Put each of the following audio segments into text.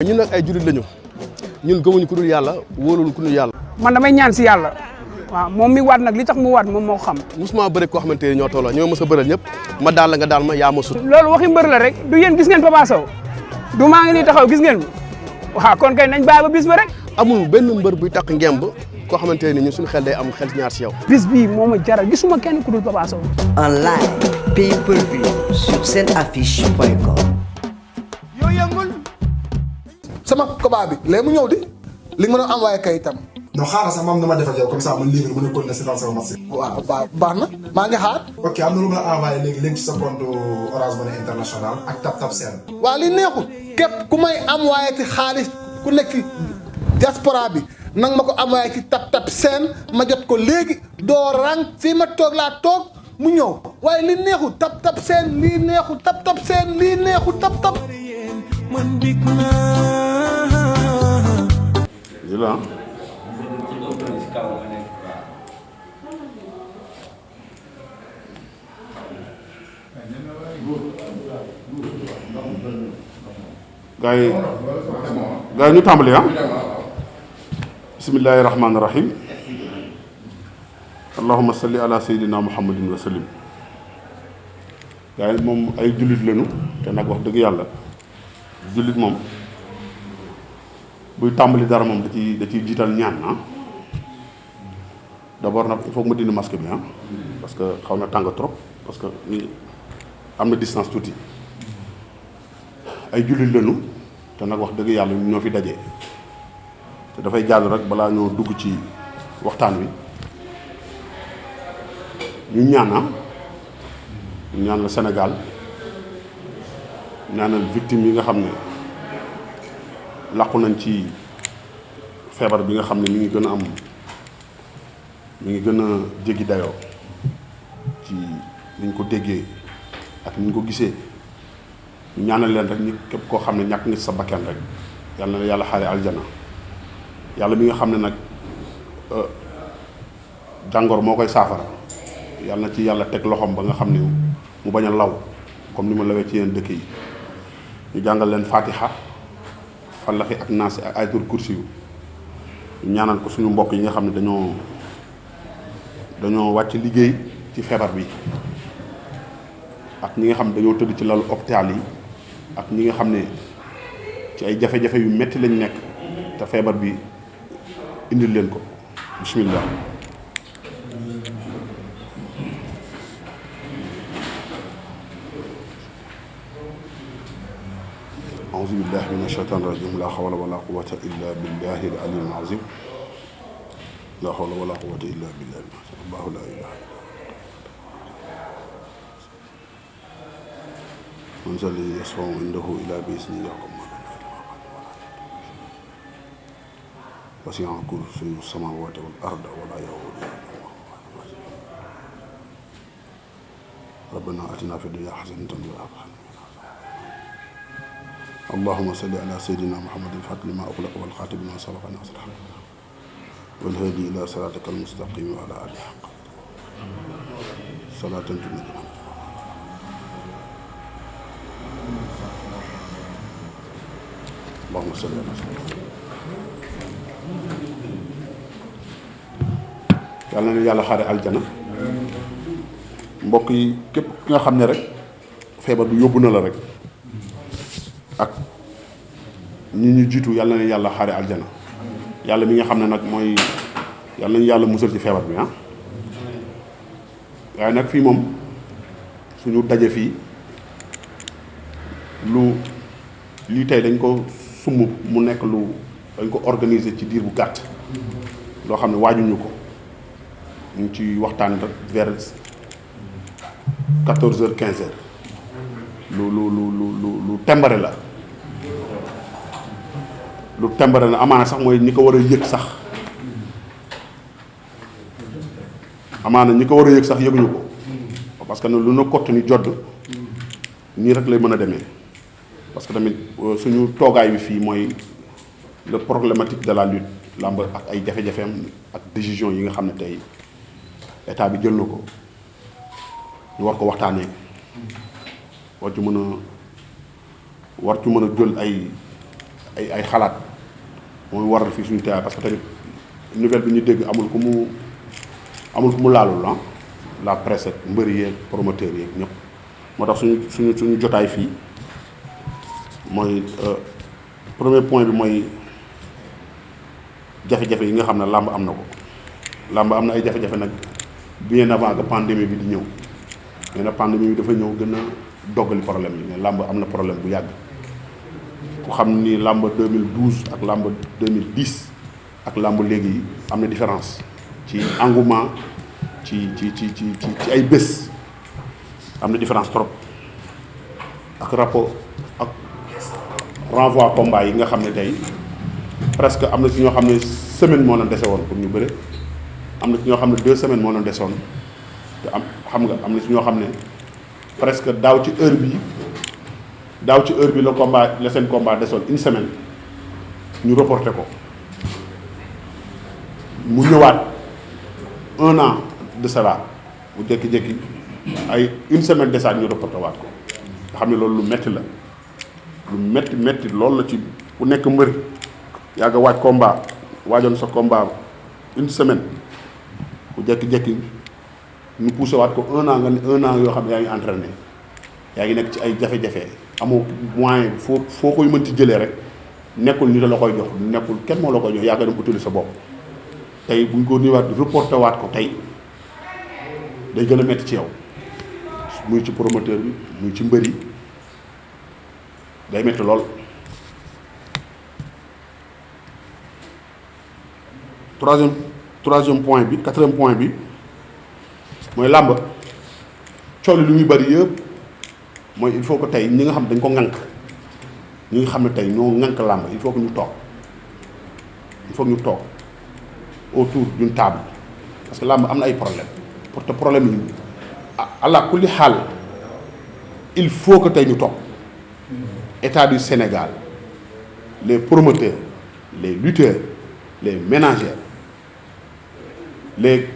ñun nag ay jullit lañu ñun gëmuñu ku dul yàlla wóoluñu ku dul yàlla. man damay ñaan si yàlla waaw moom mi waat nag li tax mu waat moom moo xam. musuma bëri koo xamante ne ñoo tolloo ñoo mës a bëral ñëpp ma daal la nga daal ma yaa ma sut. loolu waxi mbër la rek du yéen gis ngeen Papa Sow du maa ngi nii taxaw gis ngeen waaw kon kay nañ bàyyi ba bis ba rek. amul benn mbër buy takk ngemb koo xamante ne ñun suñu xel day am xel ñaar si yow. bis bii moo ma jaral gisuma kenn ku dul Papa Sow. En live, pay-per-view sur senaffiche.com. sama combat bi léegi mu ñëw di li nga mën a envoyé kayitam. non xaaral sax maam dama def ak yow comme ça man léegi mën a continuer si dans sama match. waaw baax na maa ngi xaar. ok am na lu ma la envoyé léegi léegi ci sa compte Orange Money International ak Tap Send. waaw li neexul képp ku may envoyé ci xaalis ku nekk ci diaspora bi nang ma ko envoyé ci Tap Send ma jot ko léegi doo rang fii ma toog laa toog mu ñëw waaye li neexul Tap Send lii neexul Tap Send lii neexul tap. Jula. Gars yi ñu tàmbali bismillahi rahmaani rahim allahumma salli ala sayyidina muhammadin wa sallim. Gars yi moom ay jullit lañu te nag wax dëgg yàlla jullit moom buy tàmbali dara moom da ciy jiital ñaan d'abord nag il faut que ma dindi masque bi parce que xaw na tàng trop parce que ni am na distance tuuti ay jullit lañu te nag wax dëgg yàlla ñoo fi daje te dafay jàll rek balaa ñoo dugg ci waxtaan wi ñu ñaan ñu ñaanal Sénégal ñaanal victime yi nga xam ne làqu nañ ci feebar bi nga xam ne mi ngi gën a jéggi dayoo ci ni ñu ko déggee ak ni ñu ko gisee ñu ñaanal leen rek ñi képp koo xam ne ñàkk nga ci sa bakkan rek yàlla na yàlla xaare aljana yàlla mi nga xam ne nag jàngoor moo koy saafara yàlla na ci yàlla teg loxoom ba nga xam ne mu bañ a law comme ni ma lawee ci yeneen dëkk yi ñu jàngal leen fatiha fallaxi ak naasi ak ayatul kursi yu ñaanal ko suñu mbokk yi nga xam ne dañoo wàcc liggéey ci feebar bi ak ñi nga xam ne dañoo tëdd ci lalu hôpital yi ak ñi nga xam ne ci ay jafe-jafe yu metti lañ nekk te feebar bi indil leen ko bismillah أعوذ بالله من الشيطان الرجيم لا حول ولا قوة إلا بالله العلي العظيم لا حول ولا قوة إلا بالله الله لا إله إلا هو من ذا الذي يشفع عنده إلا بإذنه يعلم ما بين أيديهم وسع كرسيه السماوات والأرض ولا يؤوده ربنا آتنا في الدنيا حسنة وفي الآخرة اللهم صل على سيدنا محمد الفاتح لما أغلق والخاتم لما سبق ناصر الحق والهادي إلى صراطك المستقيم وعلى آله حق صلاة تنجينا اللهم صل على سيدنا yàlla na yàlla xaare aljana mbokk yi képp ki nga xam ne rek feebar bi yóbbu na la rek ak ñi ñu jiitu yàlla na yàlla xaare aljana yàlla mi nga xam ne nag mooy yàlla nañu yàlla musal ci feebar bi waaye nag fii moom suñu daje fii lii tey dañ ko sumb mu nekk dañ ko organiser ci diir bu gàtt loo xam ne waajuñu ko ñu ngi ci waxtaan rek vers 14h 15h lu tembare la lu tembare la amaana sax mooy ñi ko war a yëg sax yëguñu ko parce que lu na kott ni jodd nii rek lay mën a demee parce que tamit suñu toogaay bi fii mooy le problématique de la lutte làmb ak ay jafe-jafeem ak décision yi nga xam ne tey état bi jël na ko ñu war ko waxtaanee war ci mën a jël ay xalaat mooy waral fii suñu teewaay parce que tamit nouvelle bi ñu dégg amul ku mu laalul ah la presse ak mbëri yeeg promoteurs yeeg ñëpp moo tax suñu jotaay fii mooy premier point bi mooy jafe-jafe yi nga xam ne làmb am na ko làmb am na ay jafe-jafe nag bien avant que pandémie bi di ñëw mais nag pandémie bi dafa ñëw gën a doggali problème yi mais làmb am na problème bu yàgg ku xam ni làmb 2012 ak làmb 2010 ak làmb léegi am na différence ci engouement ci ay bés am na différence trop ak rapport ak renvoi combat yi nga xam ne tey presque am na ci ñoo xam ne semaine moo leen dese woon pour ñu bëre am na ci ñoo xam ne 2 semaines moo leen desoon te xam nga am na ci ñoo xam ne presque daaw ci heure bi la seen combat desoon une semaine ñu reporté ko mu ñëwaat 1 an de cela mu jékki-jékki ay une semaine desaat ñu reporté waat ko nga xam ne loolu lu metti la lu metti loolu la ci ku nekk mbër yàgg a waaj combat waajoon sa combat une semaine bu jékki-jékki ñu poussé waat ko 1 an nga ne 1 an yoo xam ne yaa ngi entraîné yaa ngi nekk ci ay jafe-jafe amoo moyen foo koy mën ci jëlee rek nekkul ni la koy jox nekkul kenn moo la koy jox yaa ngi dem utili sa bopp tey buñ ko niwaat reporté waat ko tey day gën a metti ci yow muy ci promoteur bi muy ci mbër yi day metti lool. troisième point bi 4e point bi mooy làmb coono lu muy bari yëpp mooy il faut que tey ñi nga xam dañ ko ŋànk ñi nga xam ne tey ñoo ŋànk làmb il faut que ñu toog autour d'une table parce que làmb am na ay problème pour te problème yi ala kulli xaal il faut que tey ñu toog état du Sénégal les promoteurs les lutteurs les ménagères les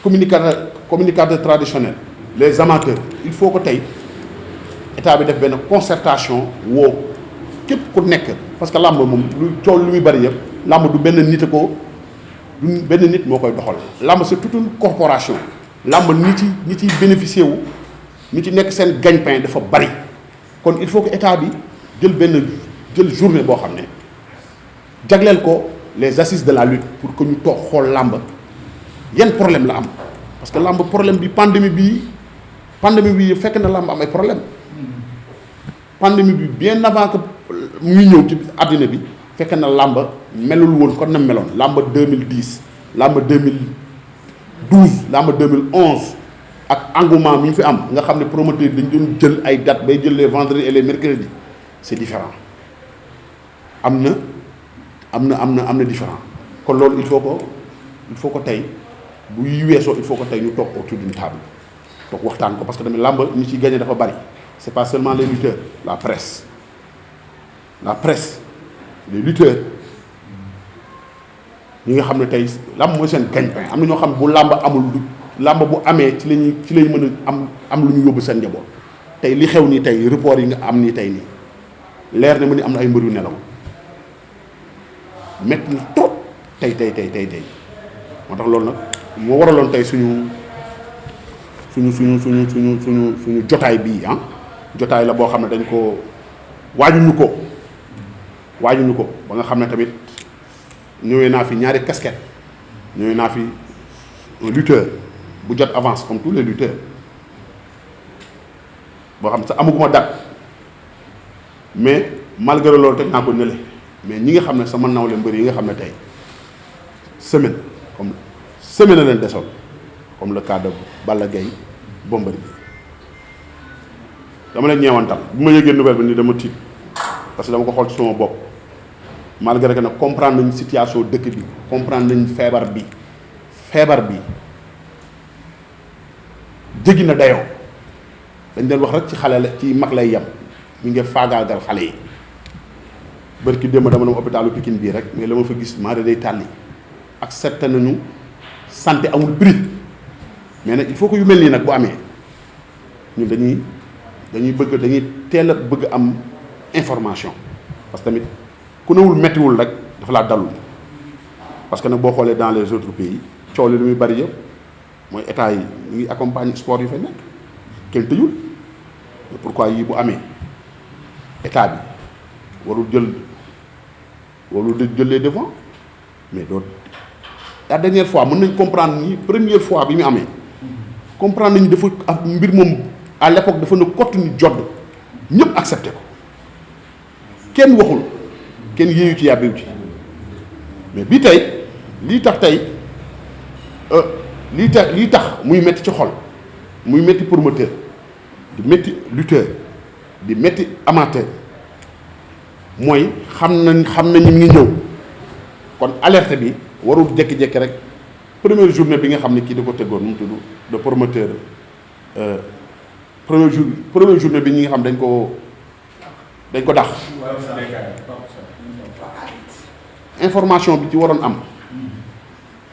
communicateurs traditionnels les amateurs il faut que tey état bi def benn concertation woo képp ku nekk parce que làmb moom lu coow lu muy bari yëpp làmb du benn nit moo koy doxal làmb c'est toute une corporation làmb ñi ciy bénéficier wu ñi ci nekk seen gagne-pain dafa bari kon il faut que état bi jël journée boo xam ne jagleel ko les assises de la lutte pour que ñu toog xool làmb yan problème la am parce que làmb problème bi pandémie bi fekk na làmb am ay problème pandémie bi bien avant que muy ñëw ci àddina bi fekk na làmb melul woon kon na meloon làmb 2010 làmb 2012 làmb 2011 ak engouement mi ñu fi am nga xam ne promoteur dañ doon jël ay dates bay jël les vendredis et les mercredis c'est différent am na différent kon loolu il faut que tey bu weesoo il faut que tey ñu toog autour d'une table toog waxtaan ko parce que tamit làmb ñi ciy gagné dafa bari c'est pas seulement les lutteurs la presse les lutteurs ñi nga xam ne tey làmb mooy seen gagne-pain am na ñoo xam bu làmb amul làmb bu amee ci lañu mën a am lu ñu yóbbu seen njaboot tey li xew nii tey report yi nga am nii tey nii leer na ma ni am na ay mbër yu nelaw métti na trop tey moo tax loolu nag moo waraloon tey suñu jotaay bii jotaay la boo xam ne dañ ko waajuñu ko ba nga xam ne tamit ñëwee naa fi ñaari casquette ñëwee naa fi un lutteur bu jot avance comme tous les lutteurs boo xam ne sax amaguma date mais malgré loolu teg naa ko nële mais ñi nga xam ne sama nawle mbër yi nga xam ne tey semaine la leen desoon comme le cas de Balla Gaye Bombardier dama leen ñeewantal bu ma yëgee nouvelle bi ni dama tiit parce que dama ko xool ci sama bopp malgré que nag comprendre nañ situation dëkk bi comprendre nañ feebar bi jéggi na dayoo dañ leen wax rek ci xale la ci mag lay yem ñu ngi faagaagal xale yi bërki démb dama dem hôpitalu Pikine bii rek mais la ma fa gis maare day tàlli accepté nañu santé amul prix mais nag il faut que yu mel nii nag bu amee ñun dañuy teel a bëgg am information parce que tamit ku newul méttiwul rek dafa laa dalul parce que nag boo xoolee dans les autres pays coow li lu muy bari yëpp mooy état yi ñu ngi accompagner sport yu fa nekk kenn tëjul mais pourquoi yii bu amee état bi warul jël les devants mais doo la dernière fois mën nañ comprendre ni première fois bi mu amee comprendre nañu dafa mbir moom à l'époque dafa na kott ni jodd ñëpp accepté ko kenn waxul kenn yéeyu ci yàbbiwu ci mais bii tey lii tax muy metti ci xol muy metti promoteur di metti lutteur di metti amateur mooy xam nañu ngi ñëw kon alerte bi warul jékki-jékki rek première journée bi nga xam ne kii da ko tëggoon mu tudd de promoteur première journée bi ñi nga xam dañ ko dax information bi ci waroon am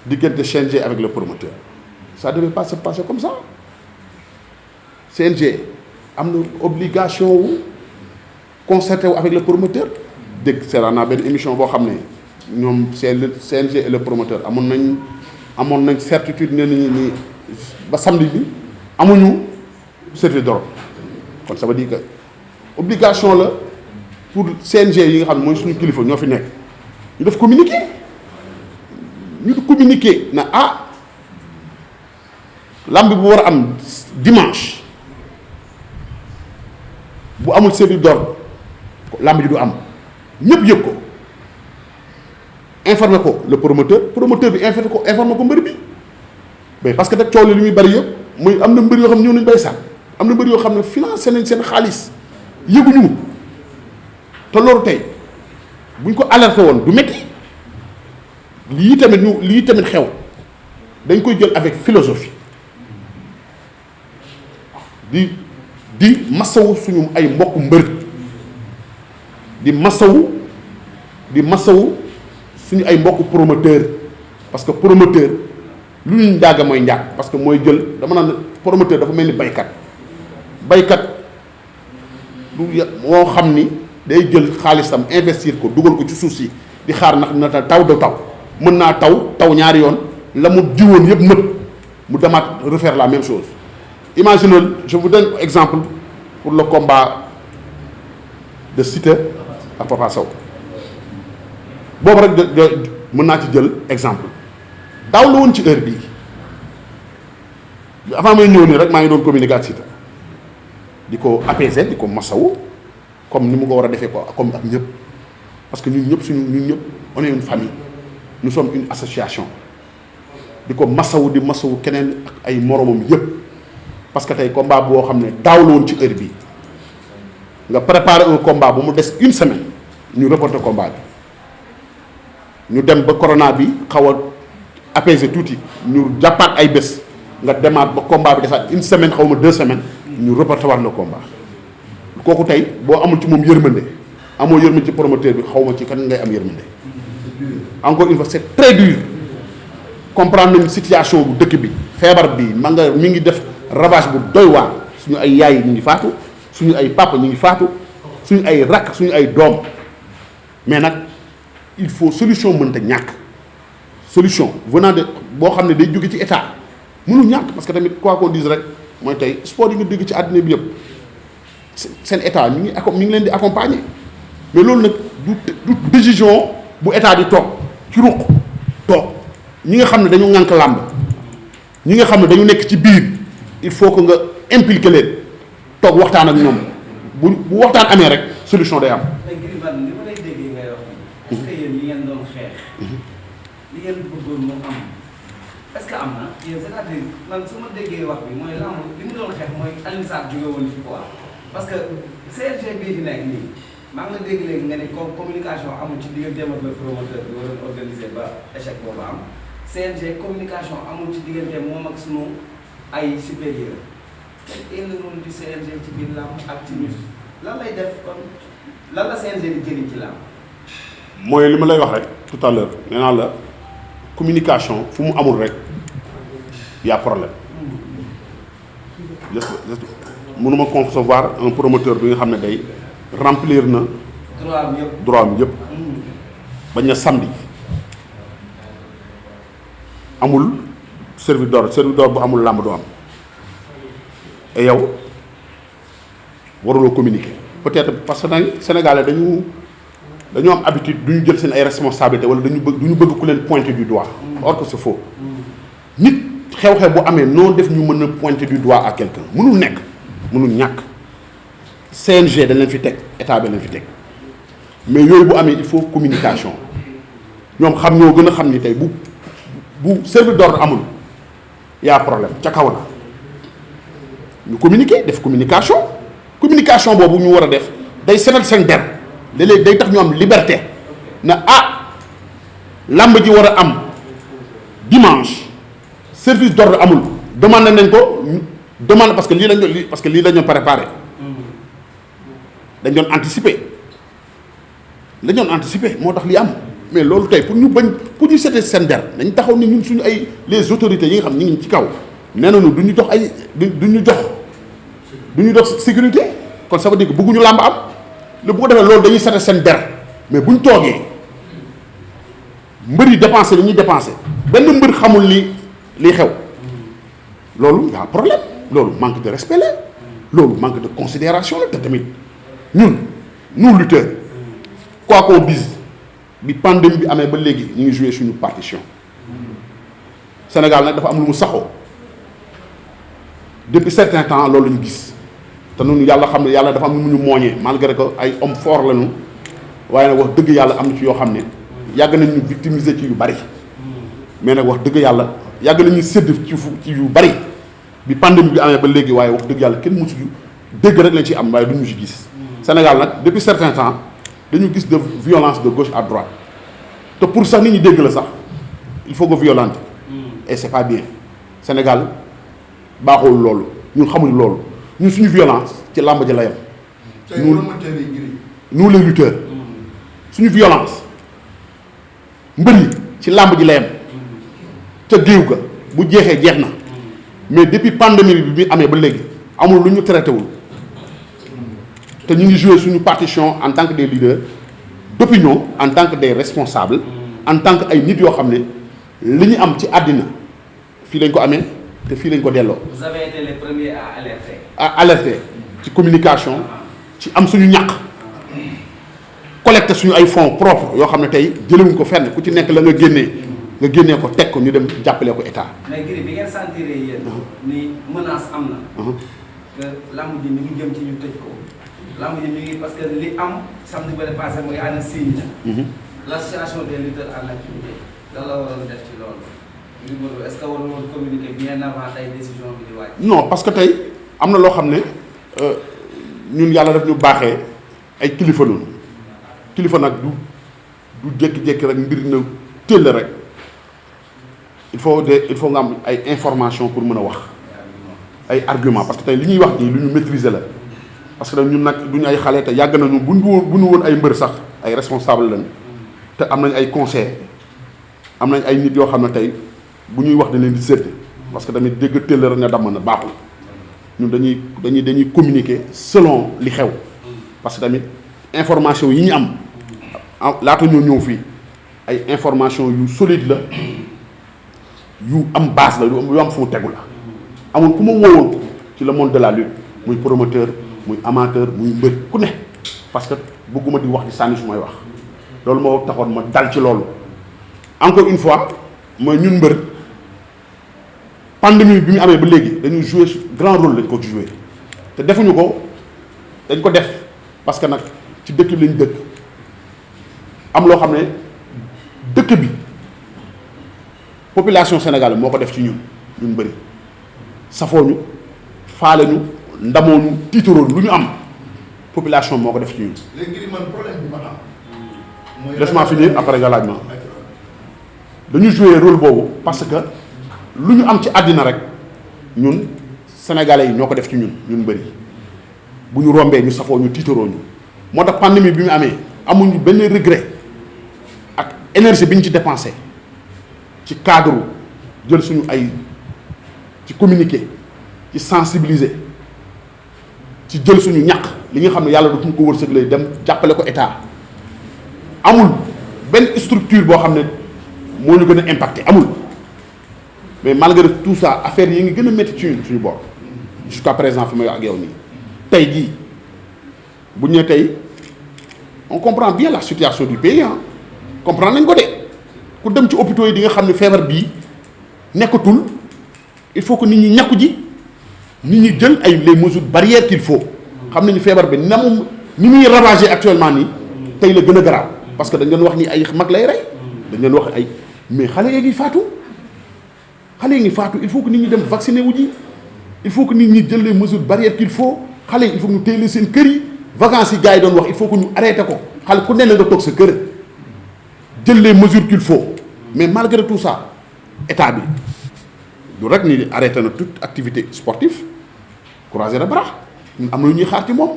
diggante CNG avec le promoteur ça devait pas se passer comme ça CNG am na obligation wu concerté wu avec le promoteur dégg seetaan naa benn émission boo xam ne ñoom c'est le CNG et le promoteur amoon nañ certitude ne ni ba samedi bi amuñu service d'ordre kon ça veut dire que obligation la pour CNG yi nga xam ne mooy suñu kilifa ñoo fi nekk ñu def communiquer na lamb bu war a am dimanche bu amul service d'ordre lamb ji du am ñëpp yëg ko informé ko le promoteur bi informé ko mbër bi mais parce que nag coow li muy bari yëpp muy am na mbër yoo xam ne ñëw nañ bay sax am na mbër yoo xam ne financé nañ seen xaalis yëguñu te loolu tey buñ ko alerté woon du métti lii tamit xew dañ koy jël avec philosophie di masawu suñu ay mbokk mbër di masawu suñu ay mbokk promoteur parce que promoteur lu ñu njàgg mooy njàgg parce que mooy jël dama naan promoteur dafa mel ni baykat moo xam ni day jël xaalisam investir ko dugal ko ci suuf si di xaar ndax na taw do taw mën naa taw ñaari yoon la mu jiwoon yëpp nëpp mu demaat refaire la même chose imaginez, je vous donne exemple pour le combat de Siteu ak Papa Sow boobu rek mën naa ci jël exemple daaw la woon ci heure bii avant may ñëw nii rek maa ngi doon communiquer ak Siteu di ko apaiser di ko masawu comme ni mu ko war a defee ko comme ak ñëpp parce que ñun ñëpp on est une famille nous sommes une association di ko masawu di masawu keneen ak ay moromam yëpp parce que tey combat boo xam ne daaw la woon ci heure bii nga préparer un combat bu mu des une semaine ñu reporter combat bi ñu dem ba corona bi xaw a apaiser tuuti ñu jàppaat ay bés nga demaat ba combat bi desaat une semaine xaw ma 2 semaines ñu reporter waat le combat kooku tey boo amul ci moom yërmande amoo yërmande ci promoteur bi xaw ma ci kan ngay am yërmande encore une fois c'est très dur comprendre nañu situation bu dëkk bi feebar bi mi ngi def ravage bu doy waar suñu ay yaay ñu ngi faatu suñu ay papa ñu ngi faatu suñu ay rakk suñu ay doom mais nag il faut solution mënta ñàkk solution venant de boo xam ne day jóge ci état mënul ñàkk parce que tamit quoi qu'on dise rek mooy tey sport yi nga dégg ci àddina bi yëpp seen état mi ngi leen di accompagner mais loolu nag du décision bu état di toog ci ruq toog ñi nga xam ne dañu ŋànk làmb ñi nga xam ne dañu nekk ci biir il faut que nga impliquer leen toog waxtaan ak ñoom bu waxtaan amee rek solution day am. li ma lay déggee ngay wax est-ce que yéen li ngeen doon xeex li ngeen bëggoon mu am est-ce que am na yéen c'est-à-dire man su ma déggee wax bi mooy lamb li mu doon xeex mooy Alioune Sarr jóge woon fi quoi parce que CNG bii fi nekk nii maa ngi la dégg léegi nga ne communication amul ci digganteem ak le promoteur bi waroon organiser ba échec boobu am CNG communication amul ci digganteem moom ak sunu ay supérieur te le rôle du CNG ci biir lamb ak ci ñun lan lay def kon lan la CNG di jëriñ ci lamb. mooy li ma lay wax rek tout à l'heure nee naa la communication fu mu amul rek y a problème mënuma concevoir un promoteur bi nga xam ne day remplir na droit am yëpp bañ na samedi amul service d'ordre bu amul làmb du am et yow waruloo communiquer peut-être parce que nag Sénégalais dañu am habitude du ñu jël seen ay responsabilités wala du ñu bëgg ku leen pointer du doigt or que c'est faux nit xew-xew bu amee noo def ñu mën a pointer du doigt à quelqu'un mënul nekk mënul ñàkk CNG dañ leen fi teg état bi leen fi teg mais yooyu bu amee il faut communication ñoom ñoo gën a xam ni tey bu service d'ordre amul y a problème ca kaw la ñu communiquer def communication boobu ñu war a def day setal seen der léeg-léeg day tax ñu am liberté na làmb ji war a am dimanche service d'ordre amul demandé nañ ko demande parce que lii lañ doon préparé dañ doon anticiper moo tax li am mais loolu tey pour ñu setal seen der dañ taxaw ni ñun suñu ay les autorités yi nga xam ni ngi ci kaw nee nañu du ñu jox sécurité kon ça veut dire que bëgguñu làmb am lu bu ko defee loolu dañuy setal seen der mais buñ toogee mbër yi dépensé li ñuy dépensé benn mbër xamul li xew loolu y a problème loolu manque de respect la loolu manque de considération la te tamit ñun nous lutteurs quoi qu'on dise bi pandémie bi amee ba léegi ñu ngi joué suñu partition Sénégal nag dafa am lu mu saxoo depuis certain temps loolu la ñu gis te noonu yàlla xam ne yàlla dafa am lu mu ñu mooñee malgré que ay hommes forts lañu waaye nag wax dëgg yàlla am na ci yoo xam ne yàgg nañ ñu victimiser ci yu bari mais nag wax dëgg yàlla yàgg nañu sédd ci yu bari bi pandémie bi amee ba léegi waaye wax dëgg yàlla kenn mësu dégg rek lañ ci am waaye duñu ci gis Sénégal nag depuis certain temps dañu gis de violence de gauche à droite te pour sax nit ñi dégg la sax il faut que violente et c'est pas bien Sénégal baaxul loolu ñun xamuñu loolu ñun suñu violence ci làmb ji la yem nous les lutteurs suñu violence mbër yi ci làmb ji la yem ca géew ga bu jeexee jeex na mais depuis pandémie bi amee ba léegi amul lu ñu traité wul te ñu ngi joué suñu partition en tant que des leaders d'opinion en tant que des responsables en tant que ay nit yoo xam ne li ñu am ci àddina fii lañ ko amee te fii lañ ko delloo. Vous avez été les premiers à alerter. À alerter ci communication ci am suñu ñàq collecter suñu ay fonds propres yoo xam ne tey jëlewuñ ko fenn ku ci nekk la nga génnee ko teg ko ñu dem jàppale ko état. mais Gris bi ngeen sentiree yéen. ni menace am na. que lamb ji ñu ngi jëm ci ñu tëj ko. lamb ji ñu ngi parce que li am samedi ba passé mooy ana signe la. l'association des lutteurs en activité lan la waroon def ci loolu. est-ce que waroon woon communiquer bien avant tey décision bi di wàcc. non parce que tey am na loo xam ne ñun yàlla daf ñu baaxee ay kilifa noonu kilifa nag du jékki-jékki rek mbir na tëll rek il faut nga am ay information pour mën a wax ay argument parce que tey li ñuy wax nii lu ñu maîtriser la parce que nag ñun nag duñu ay xale te yàgg nañu bu ñu woon ay mbër sax ay responsable lañ te am nañ ay conseil am nañ ay nit yoo xam ne tey bu ñuy wax dañ leen di sédd parce que tamit dégg tëll rek nga damm na baaxul ñun dañuy communiquer selon li xew parce que tamit information yi ñu am laata ñoo ñëw fii ay information yu solide la yu am base la yu am fu mu tegu la amul ku ma wóowoon ci le monde de la lutte muy promoteur muy amateur muy mbër ku ne parce que bëgguma di wax di sànni su may wax loolu moo taxoon ma dal ci loolu encore une fois mooy ñun mbër pandémie bi mu amee ba léegi dañuy jouer grand rôle lañ ko jouer te defuñu ko dañ ko def parce que nag ci dëkk bi lañ dëkk am loo xam ne dëkk bi population sénégalaise moo ko def ci ñun bëri safooñu faale ñu ndamooñu tiitaroo lu ñu am population moo ko def ci ñun. léegi man problème bi ma am. mooy laisse-moi finir après nga laaj ma dañu jouer rôle boobu parce que lu ñu am ci àddina rek ñun sénégalais yi ñoo ko def ci ñun bëri bu ñu rombee ñu safoo ñu tiitaroo ñu moo tax pandémie bi mu amee amuñu benn regret ak énergie bi ñu ci dépensé ci cadre jël suñu ay ci communiquer ci sensibiliser ci jël suñu ñàq li nga xam ne yàlla du ko wërsëgalee dem jàppale ko état amul benn structure boo xam ne moo ñu gën a impacté amul mais malgré tout ça affaire yi ngi gën a métti ci suñu bor jusqu'à présent fi may wax ak yow nii tey jii bu ñu nee tey on comprend bien la situation du pays ah comprendre nañ ko de ku dem ci hôpitaux yi di nga xam ne feebar bii nekkatul il faut que nit ñi ñàkku ji nit ñi jël ay les mesures barrières qu'il faut xam nañu feebar bi na mu ni muy ravagé actuellement nii tey la gën a garaaw parce que dañ leen wax ni ay mag lay rey dañ leen wax ay mais xale yi ngi faatu il faut que nit ñi dem vacciner wu ji il faut que nit ñi jël les mesures barrières qu'il faut xale yi il faut que ñu téye seen kër yi vacances yi gars yi doon wax il faut que ñu arrêté ko xale ku ne la nga toog sa kër jël les mesures qu'il faut mais malgré tout ça état bi du rek ni arrêté na toute activité sportive croiser les bras ñun am na lu ñuy xaar ci moom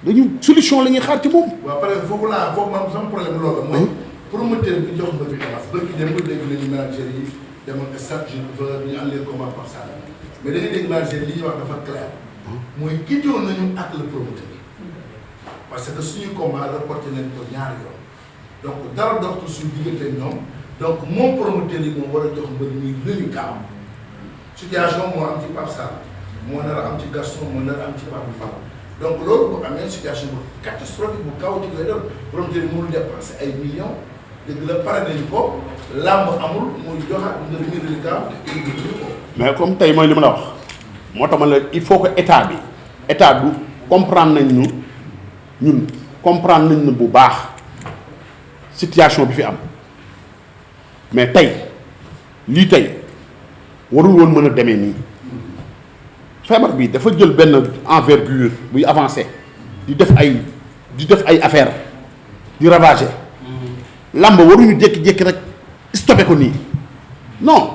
dañu solution la ñuy xaar ci moom. waaw pare foofu man sama problème loolu mooy promoteur bi jox mbër bi avance bëgg dem ba dégg nañu manager yi demoon stade ñu am les combats par ça mais dañuy dégg manager li ñuy wax dafa clair mooy gëjoon nañu ak le promoteur parce que suñu combat reporté nañ ko ñaari yoon donc dara doxtul suñu diggante ñoom donc moom promoteur yi moom war a jox mbër mi luñu kaam situation moo am ci Pape Sarr moo nar a am ci Gaston moo nar a am ci Pape Fall donc loolu bu amee situation bu catastrophique bu chaotique lay doon promoteur yi mënul dépenser ay millions dëgg la pare nañu ko làmb amul muy joxaat mbër mi luñu kaam te indi ko. mais comme tey mooy li ma la wax moo tax ma la il faut que état bi comprendre nañ ñun comprendre nañ bu baax situation bi fi am mais tey lii tey warul woon mën a demee nii feebar bi dafa jël benn envergure buy avancé di def ay affaire di ravager làmb waruñu jékki-jékki rek stoppé ko nii non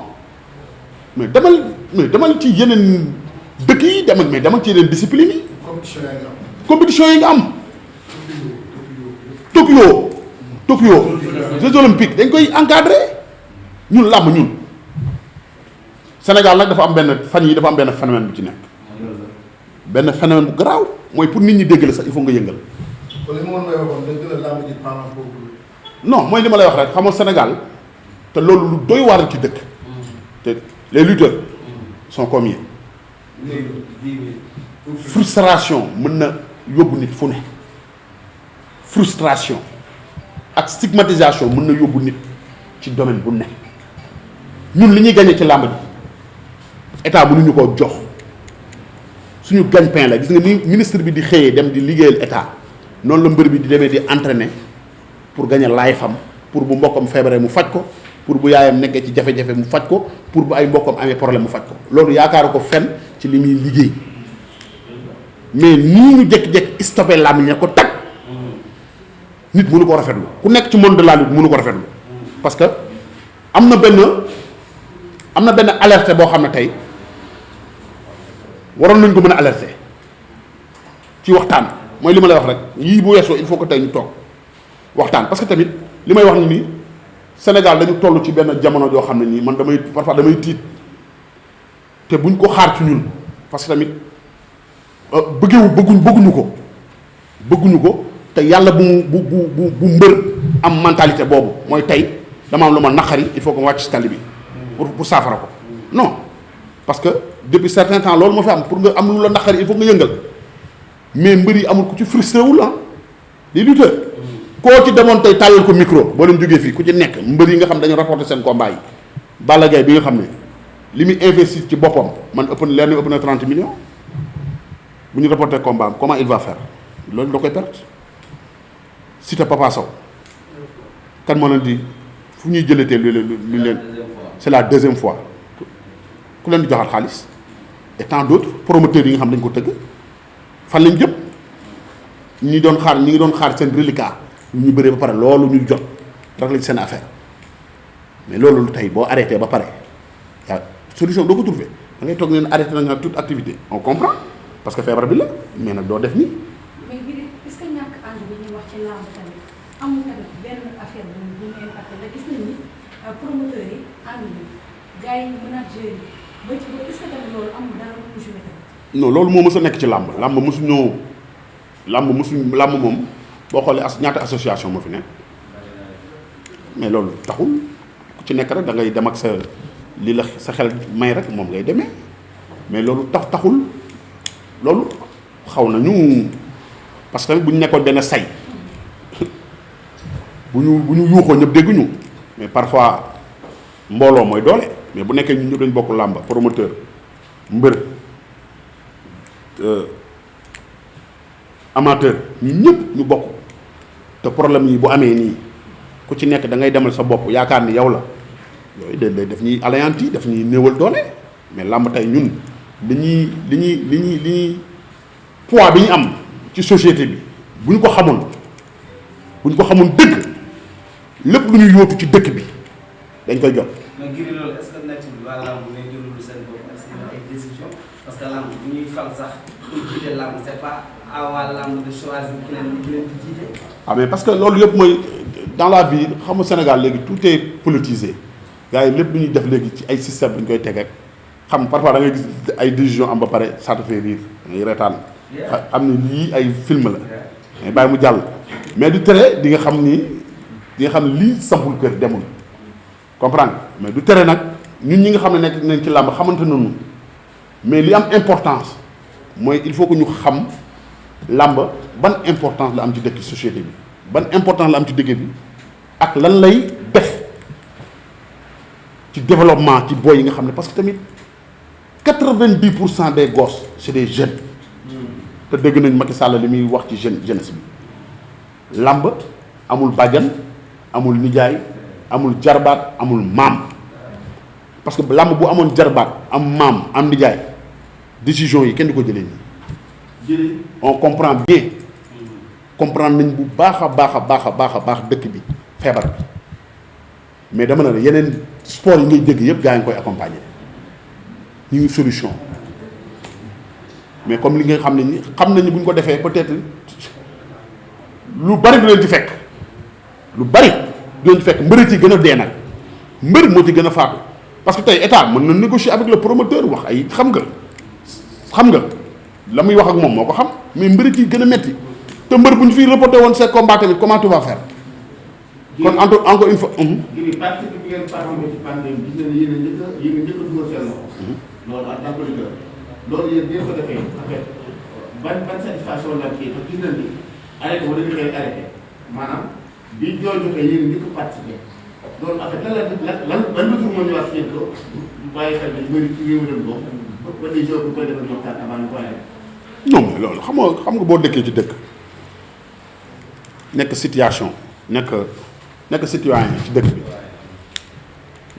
mais demal ci yeneen dëkk yi demal ci yeneen discipline yi compétition yi nga am Tokyo Jeux olympiques dañ koy encadré ñun làmb ñun Sénégal nag dafa am benn phénomène bu ci nekk benn phénomène bu garaaw mooy pour nit ñi dégg la sax il faut nga yëngal. kon li ma mën a waxoon dëgg la làmb ji pendant boobu. non mooy li ma lay wax rek xam nga Sénégal te loolu lu doy waar ci dëkk te les lutteurs sont combien frustration mën na yóbbu nit fu ne frustration ak stigmatisation mën na yóbbu nit ci domaine bu ne ñun li ñuy gagné ci làmb ji état bu ñu ko jox suñu gagne-pain la gis nga ni ministre bi di xëyee dem di liggéeyal état noonu la mbër bi di demee di entraîner pour gagner life-am pour bu mbokkam feebaree mu faj ko pour bu yaayam nekkee ci jafe-jafe mu faj ko pour bu ay mbokkam amee problème mu faj ko loolu yaakaaru ko fenn ci li muy liggéey mais nii ñu jékki-jékki stoppé làmb ña ko tag nit mënu ko rafetlu ku nekk ci monde de la lutte mënu ko rafetlu parce que am na benn alerte boo xam ne tey waroon nañ ko mën a alerter ci waxtaan mooy li ma lay wax rek yii bu weesoo il faut que tey ñu toog waxtaan parce que tamit li may wax ni nii Sénégal dañu toll ci benn jamono joo xam ne nii man parfois damay tiit te buñ ko xaar ci ñun parce que tamit bëgguñu ko te yàlla bu mbër am mentalité boobu mooy tey dama am lu ma naqari il faut que ma wàcc ci tali bi pour saafara ko non parce que depuis certain temps loolu moo fi am pour nga am lu la naqari il faut nga yëngal mais mbër yi amul ku ci frustré wul ah les lutteurs koo ci demoon tey tàllal ko micro boo leen jógee fii ku ci nekk mbër yi nga xam dañu rapporté seen combat yi Balla Gaye bi nga xam ne li muy investir ci boppam man ëpp na 30 millions bu ñu rapporté combat am comment il va faire loolu da koy perte Siteu Papa Sow kan moo leen di fu ñuy jëlatee lu leen c'est la deuxième fois ku leen di joxaat xaalis et tant d'autres promoteurs yi nga xam dañ ko tëgg fan lañ jëm ñi ngi doon xaar seen reliquat ñu bëree ba pare loolu ñu jot rek lañ seen affaire mais loolu tey boo arrêté ba pare yaa solution doo ko trouver da ngay toog neen arrêté nañ toute activité on comprend parce que feebar bi la mais nag doo def nii. mais bii est-ce que ñàkk ànd bi ñuy wax ci làmb tamit amul tamit benn affaire bu ñu impacté la gis nañ ni promoteurs yi ànd bi gars yi managers yi ba ci ba est-ce que tamit loolu amul dara lu mu joué tamit. non loolu moo mës a nekk ci làmb làmb moom boo xoolee ñaata association moo fi nekk mais loolu taxul ku ci nekk rek da ngay dem ak sa li la sa xel may rek moom ngay demee mais loolu taxul loolu xaw nañu parce que tamit bu ñu nekkoon benn say bu ñu yuuxoo ñëpp dégguñu mais parfois mbooloo mooy doole mais bu nekkee ñun ñëpp dañ bokk làmba promoteur mbër amateur ñun ñëpp ñu bokk te problème yi bu amee nii ku ci nekk da ngay demal sa bopp yaakaar ni yow la yooyu day def ñuy aléanti daf ñuy néewal doole mais làmb tey ñun li ñuy poids bi ñu am ci société bi bu ñu ko xamoon dëgg lépp lu ñuy yóotu ci dëkk bi dañ koy jot. mais ngir loolu est-ce que nekkul waa làmb ngay jëlul seen bopp ak seen ay décision parce que làmb bu ñuy fal sax pour jiite làmb c'est pas à waa làmb de choisir ku leen di jiite. ah mais parce que loolu yëpp mooy dans la vie xam nga Sénégal léegi tout est politisé gars yi lépp lu ñuy def léegi ci ay système bu ñu koy teg ak xam parfois da ngay gis ay décision am ba pare ça te fait rire ngay reetaan xam ne lii ay film la mais bàyyi mu jàll mais du tere di nga xam ni lii sampul kër demul comprendre mais du tere nag ñun ñi nga xam ne nekk nañ ci làmb xamante nañu mais li am importance mooy il faut que ñu xam làmb ban importance la am ci dëkk société bi ban importance la am ci dëkk bi ak lan lay def ci développement ci boy yi nga xam ne parce que tamit 90% des gosses c'est des jeunes te dégg nañ Macky Sall li muy wax ci jeunesse bi làmb amul bàjjan amul nijaay amul jarbaat amul maam parce que làmb bu amoon jarbaat am maam am nijaay décision yi kenn du ko jëlee nii on comprend bien comprendre nañ bu baax a baax dëkk bi feebar bi mais dama ne la yeneen sport yi ngay dégg yëpp gaa ngi koy accompagner ñu ngi solution mais comme li nga xam ne ni xam nañu bu ñu ko defee peut-être lu bari du leen ci fekk mbër ci gën a dee nag mbër moo ci gën a faatu parce que tey état mën na négocier avec le promoteur wax ay xam nga la muy wax ak moom moo ko xam mais mbër ci gën a metti te mbër bu ñu fiy reporté woon ces combats tamit comment tu vas faire. kon encore une fois. ngir participer bi ngeen participé ci pandémie gis nañu yéen a njëkk a dugal seen loxo. loolu en tant que leader loolu yéen ngeen ko defee en fait ban satisfaction la kii te gis nañu ni arrêté wala ñu koy arrêté maanaam bi joo joxee yéen a njëkk a participé loolu en fait lan retour moo ñëwaat si yéen ko bàyyi xel ñu bëri ci réew mi dem ko ba des jours bu koy defal waxtaan avant ñu koy arrêté. non mais loolu xam nga boo dëkkee ci dëkk nekk situation nekk citoyen ci dëkk bi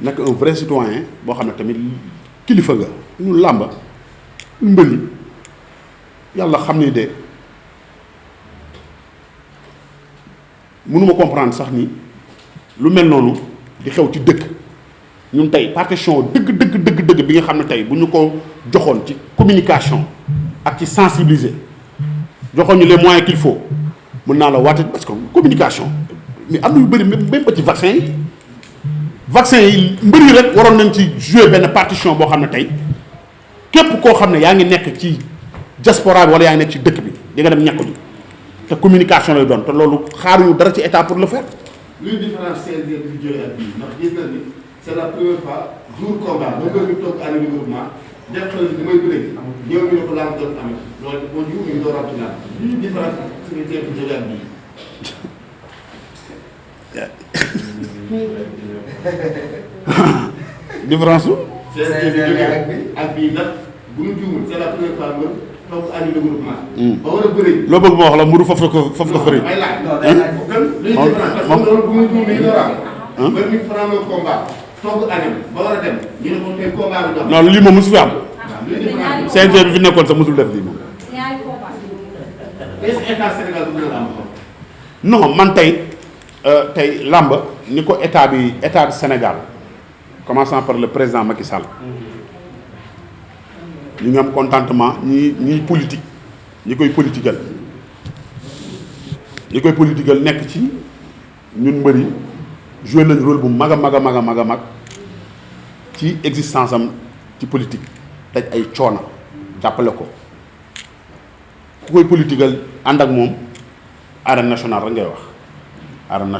nekk un vrai citoyen boo xam ne tamit kilifa ga ñu làmba ñu mbëri yàlla xam ni de mënuma comprendre sax ni lu mel noonu di xew ci dëkk ñun tey partition dëgg bi nga xam ne tey bu ñu ko joxoon ci communication ak ci sensibiliser joxoon ñu les moyens qu'il faut mën naa la waate parce que communication mais am na yu bëri même ba ci vaccin yi mbëri rek waroon nañ ci jouer benn partition boo xam ne tey képp koo xam ne yaa ngi nekk ci diaspora bi wala yaa ngi nekk ci dëkk bi di nga dem ñàkk ji te communication lay doon te loolu xaaruñu dara ci état pour le faire. luy différence CNG bi fi jógee ak bii ndax gis nañ ni c'est la première fois jour combat ba nga ñu toog année regroupement def xel li may bëri ñëw ñu ne ko laam doon amee loolu boo jiw ñu door a ci laam luy différence CNG bi fi jógee ak bii. différence su. CNG bi jógee ak bii ndax bu ñu juumul c'est la première fois nga toog année regroupement. ba war a bëri. loo bëgg ma wax la mburu foofu ko fëri. ay laaj luy différence parce que loolu bu ñu juumee ñu door a am. ba ñu faral le combat toog année ba war a dem ñu ne ko tey combat bi dox. non lii moom mosu fi am. luy différence CNG bi fi nekkoon sax mosul def lii moom. est-ce que état Sénégal bu gën a am non man tey làmb ni ko état du Sénégal commençant par le président Macky Sall ñu ngi am contentement ñi politique ñi koy politiqual nekk ci ñun mbëri joué nañ rôle bu mag a mag ci existence am ci politique daj ay coono jàppale ko ku koy politiqual ànd ak moom arène nationale rek ngay wax arène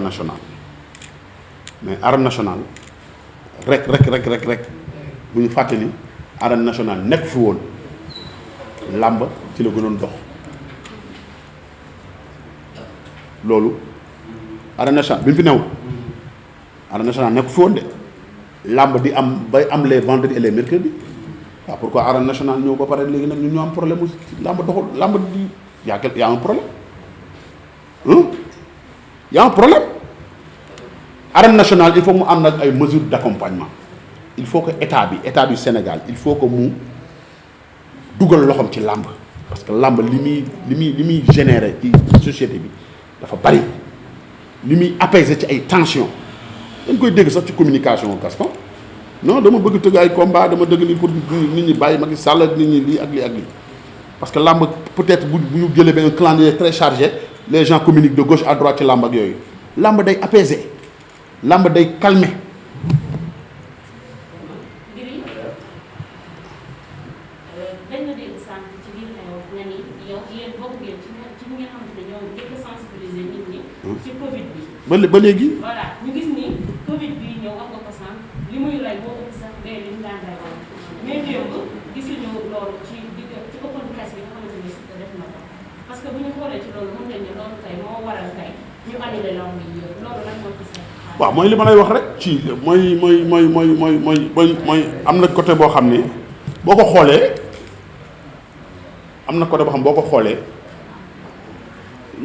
nationale mais arène nationale rek bu ñu fàtte ni arène nationale nekk fi woon làmb ci la gënoon dox loolu arène nationale bi mu fi newul arène nationale nekk fi woon de làmb di am bay am les vendredis et les mercredis waaw pourquoi arène nationale ñëw ba pare léegi nag ñun ñoo am problème mu làmb doxul làmb di y a un problème y a un problème arène nationale il faut mu am nag ay mesures d'accompagnement il faut que état du Sénégal il faut que mu dugal loxoom ci làmb parce que làmb li muy générer ci société bi dafa bari li muy apaiser ci ay tensions dañ koy dégg sax ci communication Gaston non dama bëgg tëgg ay combat dama dëgg ni pour nit ñi bàyyi Macky Sall nit ñi lii ak lii ak lii parce que làmb peut-être bu ñu jëlee benn calendrier très chargé les gens communiquent de gauche à droite ci làmb ak yooyu làmb day apaiser làmb day calmer. ba léegi. voilà ñu gis ni Covid bi ñëw wax nga ko sànq li muy rey boo ëpp sax bee li mu daan rey mais démb gisuñu loolu ci open press bi nga xamante ni def na ko parce que bu ñu xoolee ci loolu mën nañ ne loolu tey moo waral tey ñu annulé lamb yi loolu nag moo gis waaw mooy li ma lay wax rek ci mooy am na côté boo xam ne boo ko xoolee am na côté boo xam boo ko xoolee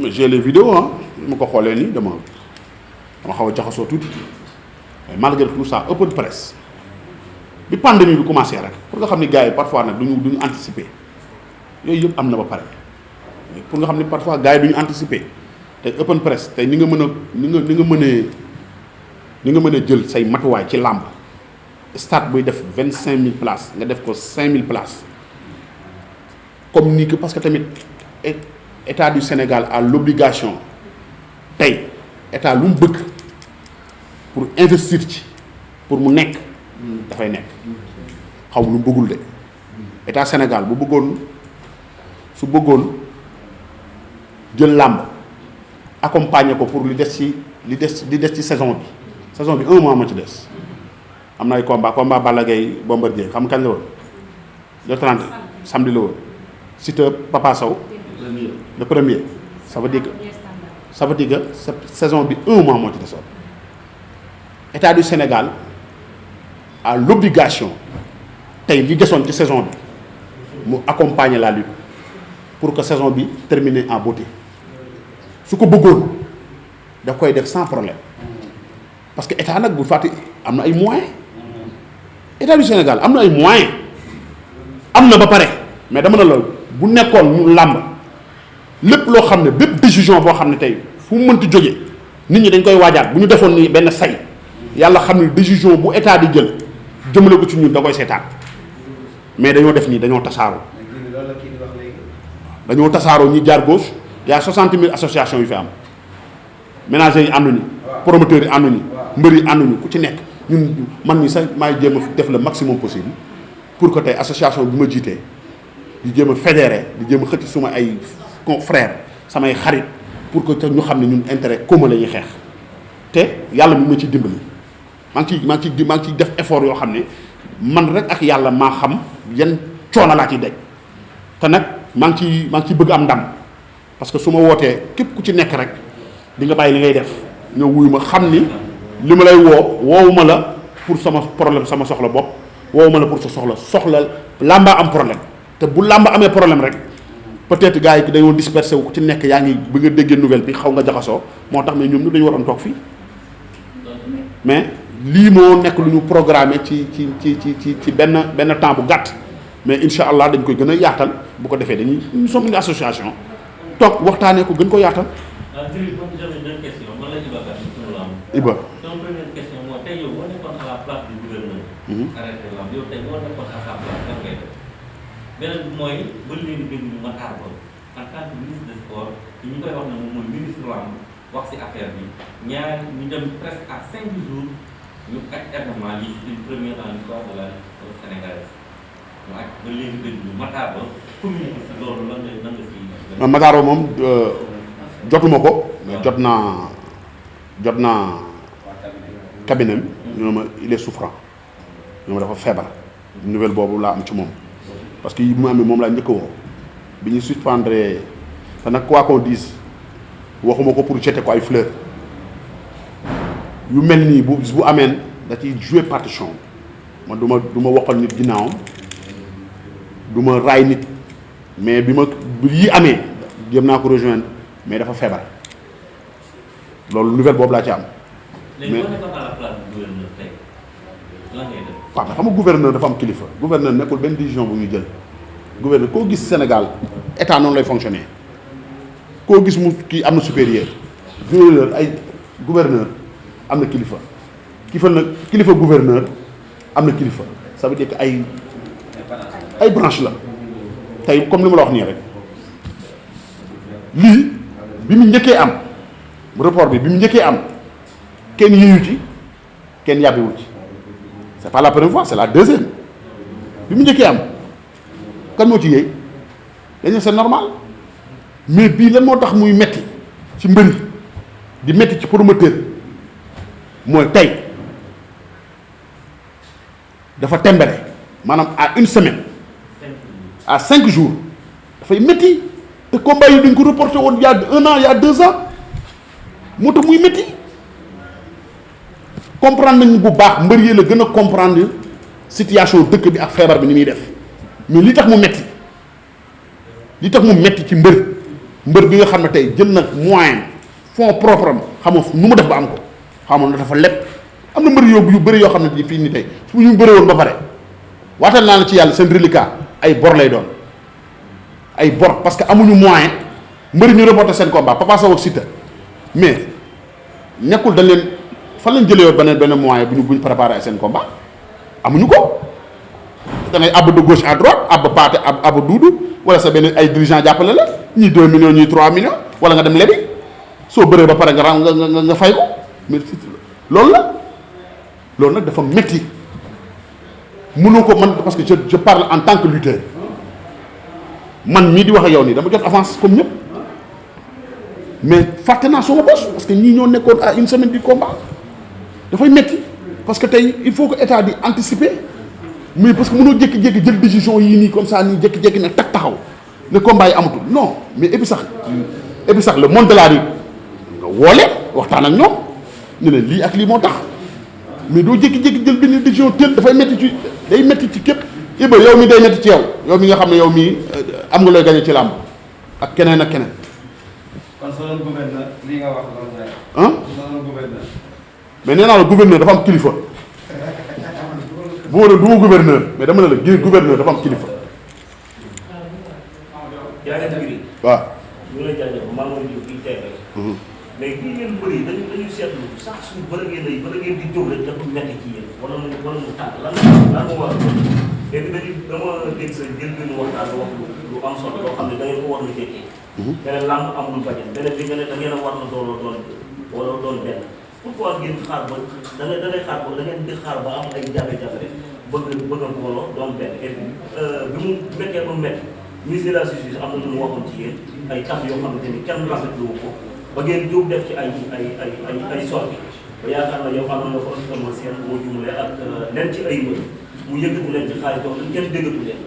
j'ai les vidéos ma ko xoolee nii dama xaw a jaxasoo tuuti mais malgré tout ça open press bi pandémie bi commencé rek pour nga xam ni gars yi parfois nag duñu anticiper yooyu yëpp am na ba pare pour nga xam ni parfois gars yi duñu anticiper tey open press tey ni nga mën a jël say matuwaay ci làmb stade buy def 25000 places nga def ko 5000 places comme ni que parce que tamit état du Sénégal a l'obligation tey état lu mu bëgg pour investir ci pour mu nekk dafay nekk xaw lu mu bëggul de état Sénégal bu bëggoon su bëggoon jël làmb accompagner ko pour li des ci saison bi 1 mois ma ci des am na ay combat Balla Gaye Bombardier xam kañ la woon le 30 samedi la woon Siteu Papa Sow le premier ça veut dire que saison bi 1 mois moo ci desoon état du Sénégal a l'obligation tey li desoon ci saison bi mu accompagner la lutte pour que saison bi termine en beauté su ko bëggoon daf koy def sans problème parce que état nag bu fàtte am na ay moyens état du Sénégal am na ay moyens am na ba pare mais dama ne la bu nekkoon ñu làmb lépp loo xam ne bépp décision boo xam ne tey fu mu mënti jógee nit ñi dañ koy waajaat bu ñu defoon ni benn say yàlla xam ne décision bu état di jël jëmale ko ci ñun da koy seetaan mais dañoo def nii dañoo tasaaroo ñi jaar gauche y a 60 000 associations yu fi am ménagers yi ànduñu promoteurs yi ànduñu mbër yi ànduñu ku ci nekk ñun man mi sax maay jéem a def le maximum possible pour que tey association bi ma jiitee di jéem a fédérer di jéem a xëcc suma ay frères samay xarit pour que ñu xam ne ñun intérêt commun la ñuy xeex te yàlla mi ma ciy dimbali maa ngi ciy def effort yoo xam ne man rek ak yàlla maa xam yan coono laa ciy daj te nag maa ngi ciy bëgg am ndam parce que su ma wootee képp ku ci nekk rek di nga bàyyi li ngay def ñëw wuyu ma xam ni li ma lay woowuma la pour sama problème sama soxla bopp woowuma la pour sa soxla làmba am problème te bu làmba amee problème rek peut-être gars yi dañoo dispersé wu ku ci nekk yaa ngi bi nga déggee nouvelle bi xaw nga jaxasoo moo tax mais ñoom ñu dañu waroon toog fii mais lii moo nekk lu ñu programmé ci benn temps bu gàtt mais incha allah dañ koy gën a yaatal bu ko defee dañuy nous sommes une association toog waxtaanee ko gën ko yaatal. Iba. donc première question mooy tey yow boo nekkoon à la place du gouverneur. arrêté lamb yow tey boo nekkoon à sa place da ngay def beneen bi mooy ba léegi dégg ñu Matar Ba en tant que ministre des sports ñu koy wax ne moom mooy ministre lamb wax ci affaire bi ñaar ñu dem presque à 5 jours ñu aj événement yi c'est une première dans l'histoire de la lutte sénégalaise ñu aj ba léegi dégg ñu Matar Ba communiqué ci loolu lan nga ci. Matar Ba moom jotuma ko mais jot naa cabinet ñu ne ma il est souffrant ñu ma dafa feebar nouvelle boobu laa am ci moom parce que yi mu amee moom laa njëkk a woo bi ñu suspendre te nag quoi qu'on dise waxuma ko pour jeter ko ay fleurs yu mel nii bu ameen da ciy jouer partition man du ma waxal nit ginnaawam du ma raay nit mais bi yi amee jëm naa ko rejoindre mais dafa feebar loolu nouvelle boobu laa ci am. léegi boo nekkoon à la place du gouverneur tey lan ngay def. waaw xam nga gouverneur dafa am kilifa gouverneur nekkul benn décision bu ñuy jël gouverneur koo gis Sénégal état noonu lay fonctionner koo gis mu kii am na supérieur gouverneur am na kilifa kilifa gouverneur am na kilifa ça veut dire que ay branche la tey comme li ma la wax nii rek lii bi mu njëkkee am report bi mu njëkkee am kenn yéeyu ci kenn yàbbiwul ci c'est pas la première fois c'est la deuxième bi mu njëkkee am kan moo ci yéey dañu c'est normal mais bii lan moo tax muy metti ci mbëri di metti ci promoteur mooy tey dafa tembere maanaam à une semaine à 5 jours dafay metti te combat yi duñ ko reporté woon il y a 1 an il y a 2 ans moo tax muy metti comprendre nañu bu baax mbër yi la gën a comprendre situation dëkk bi ak feebar bi ni muy def mais li tax mu metti ci mbër bi nga xam ne tey jël na moyen fonds propre am xamoo nu mu def ba am ko xamoon na dafa lépp am na mbër yu bëri yoo xam ne fii ni tey su ñu bëree woon ba pare waatal naa la ci yàlla seen reliquat ay bor lay doon ay bor parce que amuñu moyen mbëri ñu reporté seen combat Papa Sow ak Siteu mais nekkul dañ leen fan lañ jëlee woon benn moyen bu ñu préparé ay seen combat amuñu ko da ngay àbb de gauche à droite àbb paate àbb duudu wala sa benn ay dirigeant jàppale la ñii 2 millions ñii 3 millions wala nga dem lebi soo bëree ba pare nga fay ko mais loolu nag dafa métti mënoo ko man parce que je parle en tant que lutteur man mii di wax ak yow nii dama jot avance comme ñëpp mais fàtte naa sama bos parce que ñii ñoo nekkoon à une semaine du combat dafay métti parce que tey il faut que état di anticiper mais parce que mënoo jékki-jékki jël décision yii nii comme ça nii jékki-jékki nag taxaw le combat yi amatul non mais et puis sax le monde de la rue nga woole waxtaan ak ñoom ne leen lii ak lii moo tax mais doo jékki-jékki jël benn décision teel dafay métti day métti ci képp Iba yow mi day métti ci yow mi nga xam ne yow mii am nga looy gagné ci làmb ak keneen ak keneen. kon soo doon gouverneur lii nga wax loolu lay. soo doon gouverneur. mais nee naa la gouverneur dafa am kilifa bu ma doon du ma gouverneur mais dama ne la gouverneur dafa am kilifa. waaw. ñu la jaajëf maa ngi leen di fii tey rek. mais kii ngeen bëri dañu seetlu sax suñu bala ngeen di jóg rek dafa metti ci yéen wala mu tànk lan moo war a doon léegi dama dégg sa jël benn waxtaan wax lu am solo loo xam ne da ngeen ko war na jékkee. beneen làmb amul bañal beneen bi nga ne da ngeen a war na doon benn pourquoi ngeen xaar ba da ngay xaar ba da ngeen di xaar ba am ay jafe-jafe rek bëgg a booloo doon benn et puis bi mu méttee ba métti ministre de la justice am na lu mu waxoon ci yéen ay kàddu yoo xamante ni kenn rafetlu ko ba ngeen jóg def ci ay sorti ba yaakaar na yow am na ko ëmb seen moo jumale ak leen ci ay mbër mu yëkkatu leen ci xaalis jox leen kenn déggatu leen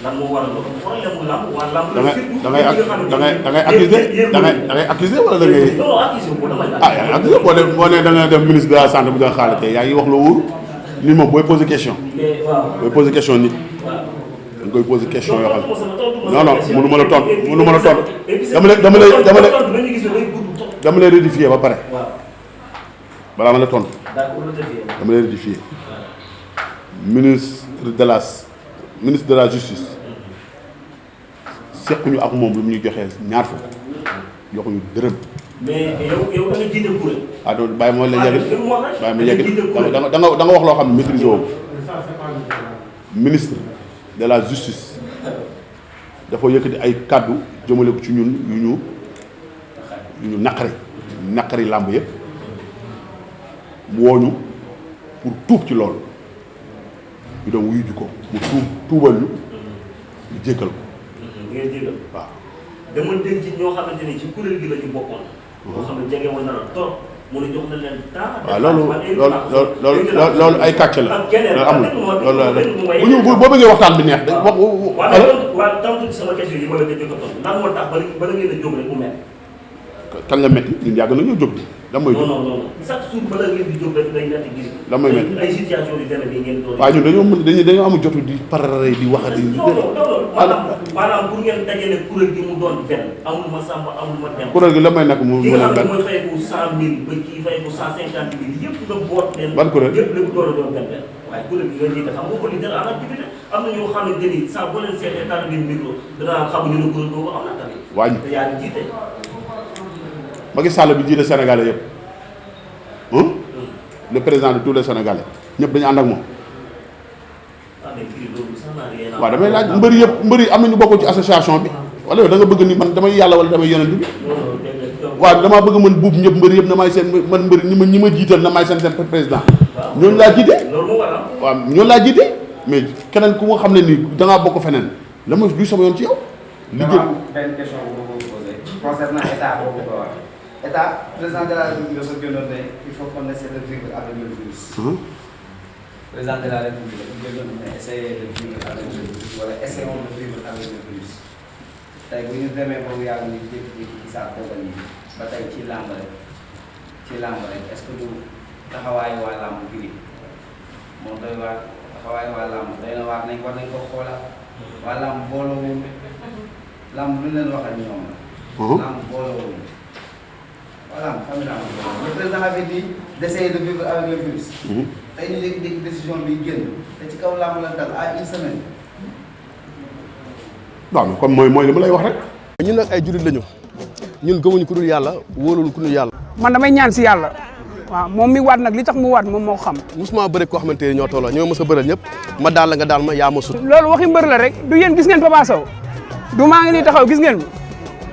lan moo waral loolu problème mu lamb waa lamb la surtout da ngay accuser wala da ngay non accuser ko damay accuser boo ne da nga def ministre de la santé bu nga xaalis tey yaa ngi wax lu wóor nit moom booy poser question booy poser question nit dañ koy poser question yoo xam non mënu ma la tontu dama lay rectifier ba pare balaa ma la tontu dama lay rectifier ministre de la justice sequñu ak moom lu mu ñu joxee ñaar fukk joxuñu dërëm. mais yow da nga jiite kuréel. ah donc bàyyi ma la yegg bàyyi ma yegg da nga wax loo xam ne maîtrise woo ministre de la justice dafa yëkkati ay kàddu jëmale ko ci ñun yu ñu naqari làmb yëpp wooñu pour tuub ci loolu ñu doon wuyu ji ko mu tuubal ñu jéggal ko. ngeen jéggal waaw. dama dégg ci ñoo xamante ni ci kuréel gi la ñu bokkoon. boo xam ne jege woon na la trop mu ne jox na leen temps. waaw loolu ay kàcc la. loolu amul bu boo bëggee waxtaan bi neex de wax. waaw tontu sama question yi ma la ko jëkk a tontu lan moo tax bala ngeen a jóg rek mu metti. kan la metti ñun yàgg nañoo jóg. lan mooy jóg non chaque jour bala ngeen di jóg rek day metti gis. lan mooy metti ay situation yu demee nii ngeen doon. waaw ñun dañoo amul jotu di parare di waxati. maanaam pour ngeen dajale kuréel gi mu doon benn amul ma sàmba amul ma dem. kuréel gi la may nag mu ki nga xam ne benn mooy fay ko 100 000 ba kii fay ko 150 000 yëpp nga boot leen. ban kuréel yëpp lépp door a doon benn waaye kuréel gi nga jiite xam nga ko li dara en activité am na ñoo xamante ni saa boo leen seetee tànn leen micro danaa xamuñu ne kuréel boobu am na tamit. wàññi te yaa ngi jiite. Macky Sall bi jiite Sénégalais yëpp le président de tous les Sénégalais ñëpp dañu ànd ak moom. waaw damay laaj mbëri yëpp mbëri am na ñu bokk ci association bi wala yow da nga bëgg ni man damay yàlla wala damay yonent bi waaw damaa bëgg man buub ñëpp mbëri yëpp na may seen man mbëri ñi ma jiital na may seen président ñooñu laa jiite. waaw ñooñu laa jiite mais keneen ku nga xam ne nii da ngaa bokk feneen la ma luy sama yoon ci yow. liggéey benn question bu ma ko posé concernant état boobu ko wax état président de la République dafa gënoon ne il faut qu'on essaie de vivre avec le virus. Président de la République dafa gënoon ne essayer de vivre avec le virus wala essayons de vivre avec le virus tey bu ñu demee boobu yàlla ñu jékki-jékki gisaat dogal yi ba tey ci làmb rek est-ce que du taxawaayu waa làmb giri moo doy waar taxawaayu waa làmb doy na waar nañ war nañ ko xoolaat waa làmb booloo làmb lu leen wax ak ñoom la. làmb booloo waa làmb famille làmb le président avait dit d'essayer de vivre avec le virus. tey ñu jékki-jékki décision bi génn te ci kaw làmb la dal à une semaine. waaw mais comme mooy li ma lay wax rek. ñun nag ay jullit lañu ñun gëmuñu ku dul yàlla wóoluñu ku dul yàlla. man damay ñaan si yàlla waaw moom mi waat nag li tax mu waat moom moo xam. musuma bëri koo xamante ne ñoo tolloo ñoo mës a bëral ñëpp ma daal la nga daal ma yaa ma sut. loolu waxi mbër la rek du yéen gis ngeen Papa Sow du maa ngi nii taxaw gis ngeen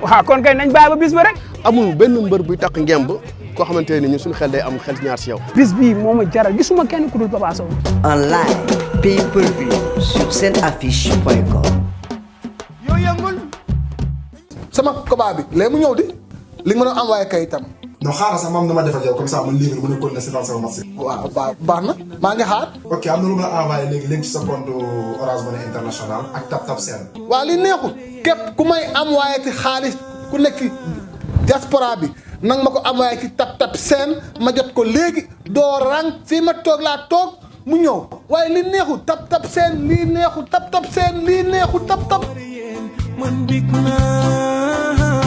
waaw kon kay nañ bàyyi ba bis ba rek. amul benn mbër buy takk ngemb koo xamante ne ñun suñu xel day am xel ñaar si yow. bis bii moo ma jaral gisuma kenn ku dul Papa Sow. En live, pay-per-view sur senaffiche.com. sama combat bi léegi mu ñëw di li nga mën a envoyé kayitam. non xaaral sax maam dama defal yow comme ça man léegi mën a continuer si sama marché. waaw baax na maa ngi xaar. ok am na lu ma la envoyé léegi ci sa compte Orange Money International ak Tap Send. waaw li neexul képp ku may envoyé ci xaalis ku nekk diaspora bi nang ma ko envoyé ci Tap Send ma jot ko léegi doo rang fii ma toog laa toog mu ñëw waaye li neexul Tap Send lii neexul Tap Send lii neexul tap. man big naa